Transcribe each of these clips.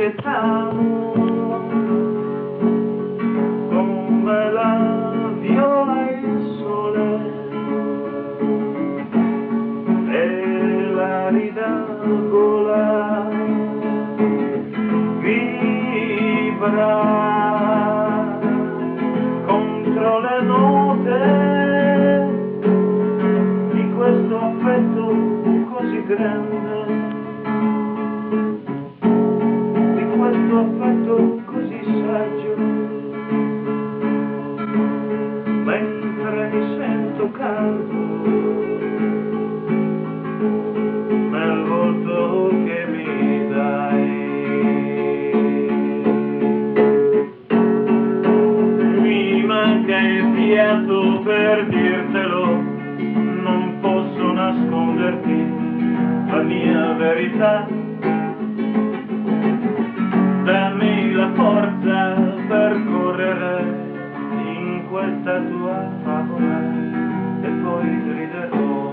che t'amo come la viola e il sole e l'arida gola vibra contro le note di questo affetto così grande, di questo affetto così saggio, mentre mi sento caldo nel volto che mi dai. Mi manca il fiato per dirtelo, non posso nasconderti la mia verità. Dammi la forza per correre in questa tua favola e poi griderò.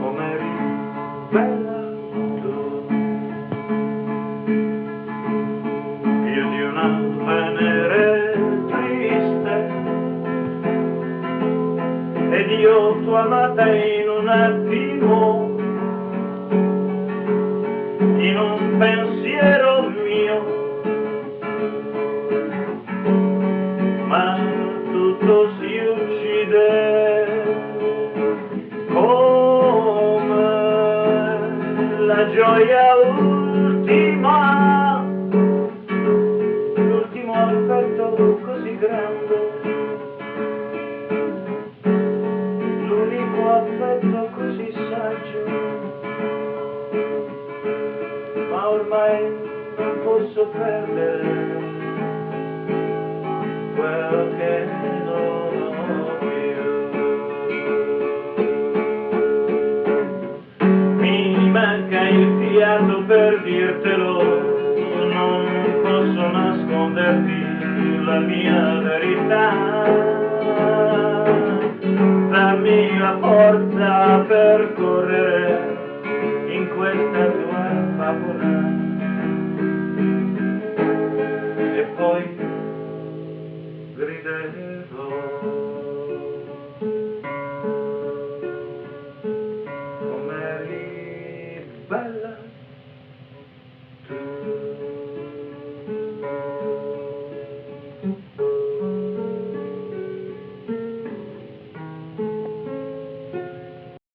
Com'eri bella tu, più di una Venere triste, ed io t'ho amata in un attimo, in un pensiero mio, ma tutto si uccide come la gioia ultima, l'ultimo affetto così grande, l'unico affetto così saggio. Ma ormai non posso perdere quello che non ho più. Mi manca il fiato per dirtelo, non posso nasconderti la mia verità. Dammi la forza per correre in questa tua favola e poi griderò. Com'eri bella tu.